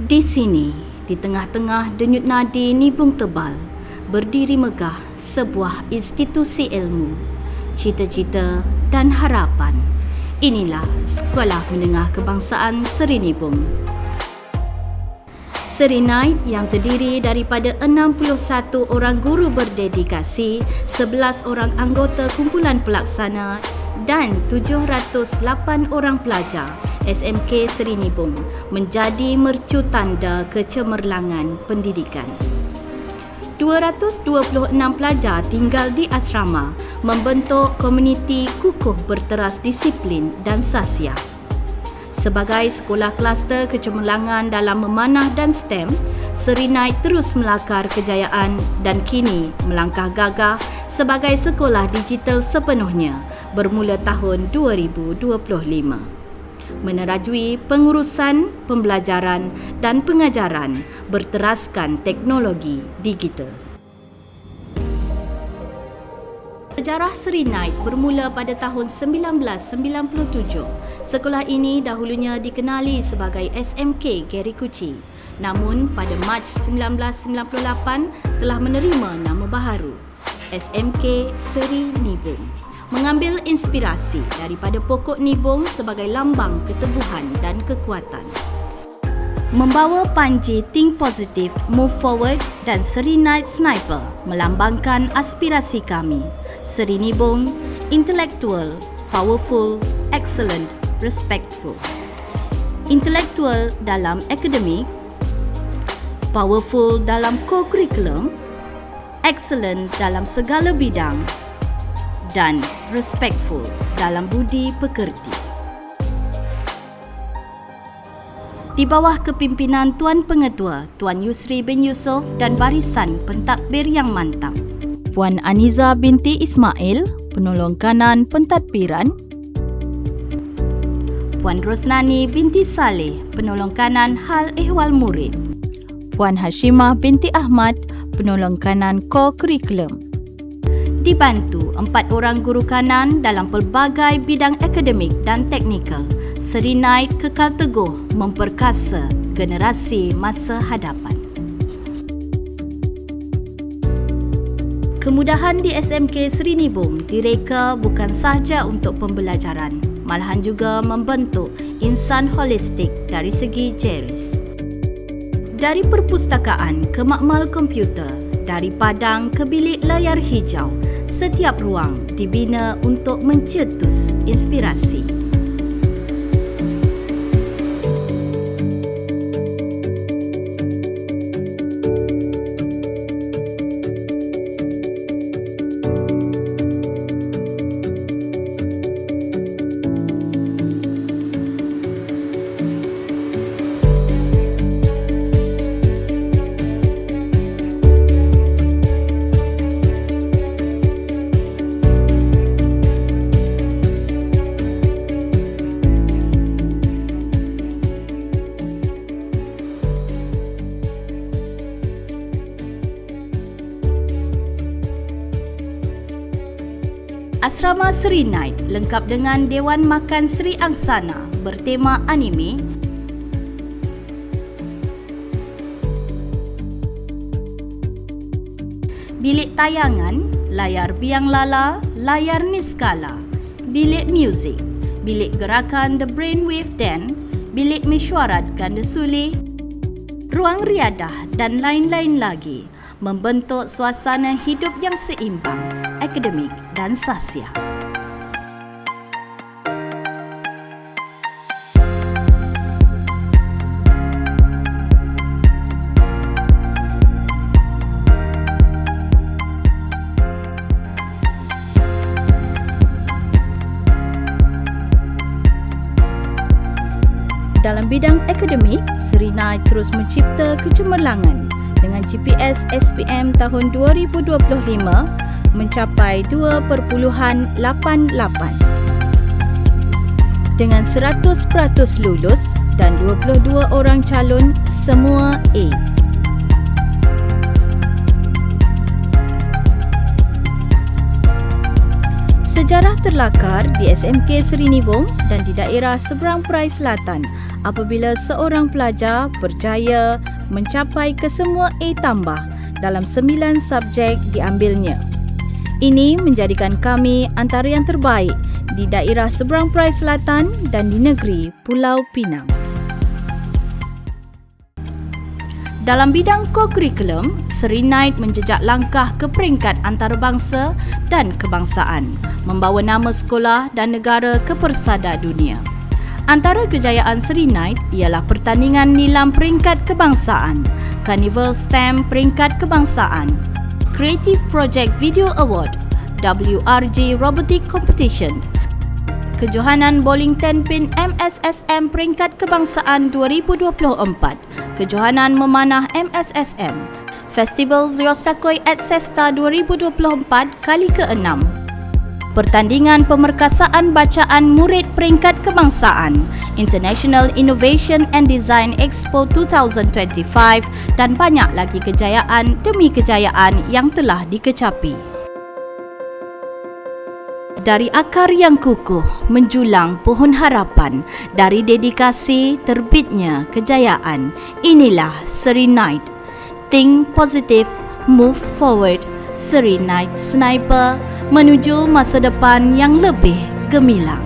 Di sini, di tengah-tengah denyut nadi nibung tebal, berdiri megah sebuah institusi ilmu, cita-cita dan harapan. Inilah Sekolah Menengah Kebangsaan Seri Nibung. Seri Night yang terdiri daripada 61 orang guru berdedikasi, 11 orang anggota kumpulan pelaksana dan 708 orang pelajar SMK Seri Nibung menjadi mercu tanda kecemerlangan pendidikan. 226 pelajar tinggal di asrama membentuk komuniti kukuh berteras disiplin dan sahsiah. Sebagai sekolah kluster kecemerlangan dalam memanah dan STEM, Seri Night terus melakar kejayaan dan kini melangkah gagah sebagai sekolah digital sepenuhnya bermula tahun 2025. Menerajui pengurusan, pembelajaran dan pengajaran berteraskan teknologi digital. Sejarah Seri Night bermula pada tahun 1997. Sekolah ini dahulunya dikenali sebagai SMK Geri Kuchi. Namun pada Mac 1998 telah menerima nama baharu, SMK Seri Nibung. Mengambil inspirasi daripada pokok nibung sebagai lambang keteguhan dan kekuatan. Membawa panji Think Positive, Move Forward dan Seri Night Sniper melambangkan aspirasi kami. Seri Nibung, intellectual, powerful, excellent, respectful. Intellectual dalam akademik, powerful dalam co-curriculum, excellent dalam segala bidang dan respectful dalam budi pekerti. Di bawah kepimpinan Tuan Pengetua, Tuan Yusri bin Yusof dan barisan pentadbir yang mantap, Puan Aniza binti Ismail, penolong kanan pentadbiran, Puan Rosnani binti Saleh, penolong kanan hal ehwal murid, Puan Hashimah binti Ahmad, penolong kanan co-curriculum. Dibantu 4 orang guru kanan dalam pelbagai bidang akademik dan teknikal, Seri Night kekal teguh memperkasa generasi masa hadapan. Kemudahan di SMK Seri Nibung direka bukan sahaja untuk pembelajaran, malahan juga membentuk insan holistik dari segi jeris. Dari perpustakaan ke makmal komputer, dari padang ke bilik layar hijau, setiap ruang dibina untuk mencetus inspirasi. Asrama Seri Night lengkap dengan Dewan Makan Sri Angsana bertema anime, bilik tayangan, layar biang lala, layar niskala, bilik muzik, bilik gerakan The Brainwave Den, bilik mesyuarat ganda sulih, ruang riadah dan lain-lain lagi membentuk suasana hidup yang seimbang, akademik dan sahsiah. Dalam bidang akademik, Seri Night terus mencipta kecemerlangan dengan GPS SPM tahun 2025 mencapai 2.88. Dengan 100% lulus dan 22 orang calon semua A. Sejarah terlakar di SMK Seri Nibong dan di daerah seberang Perai Selatan apabila seorang pelajar berjaya mencapai kesemua A tambah dalam 9 subjek diambilnya. Ini menjadikan kami antara yang terbaik di daerah seberang Perai Selatan dan di negeri Pulau Pinang. Dalam bidang kokurikulum, Seri Knight menjejak langkah ke peringkat antarabangsa dan kebangsaan, membawa nama sekolah dan negara ke persada dunia. Antara kejayaan Seri Knight ialah pertandingan nilam peringkat kebangsaan, Carnival STEM peringkat kebangsaan, Creative Project Video Award, WRG Robotic Competition, Kejohanan Bowling 10 Pin MSSM peringkat kebangsaan 2024, Kejohanan Memanah MSSM, Festival Yosakoi at Sesta 2024 kali ke-6, Pertandingan Pemerkasaan Bacaan Murid Peringkat Kebangsaan, International Innovation and Design Expo 2025 dan banyak lagi kejayaan demi kejayaan yang telah dikecapi. Dari akar yang kukuh menjulang pohon harapan, dari dedikasi terbitnya kejayaan. Inilah Seri Knight. Think positive, move forward. Seri Knight Sniper menuju masa depan yang lebih gemilang.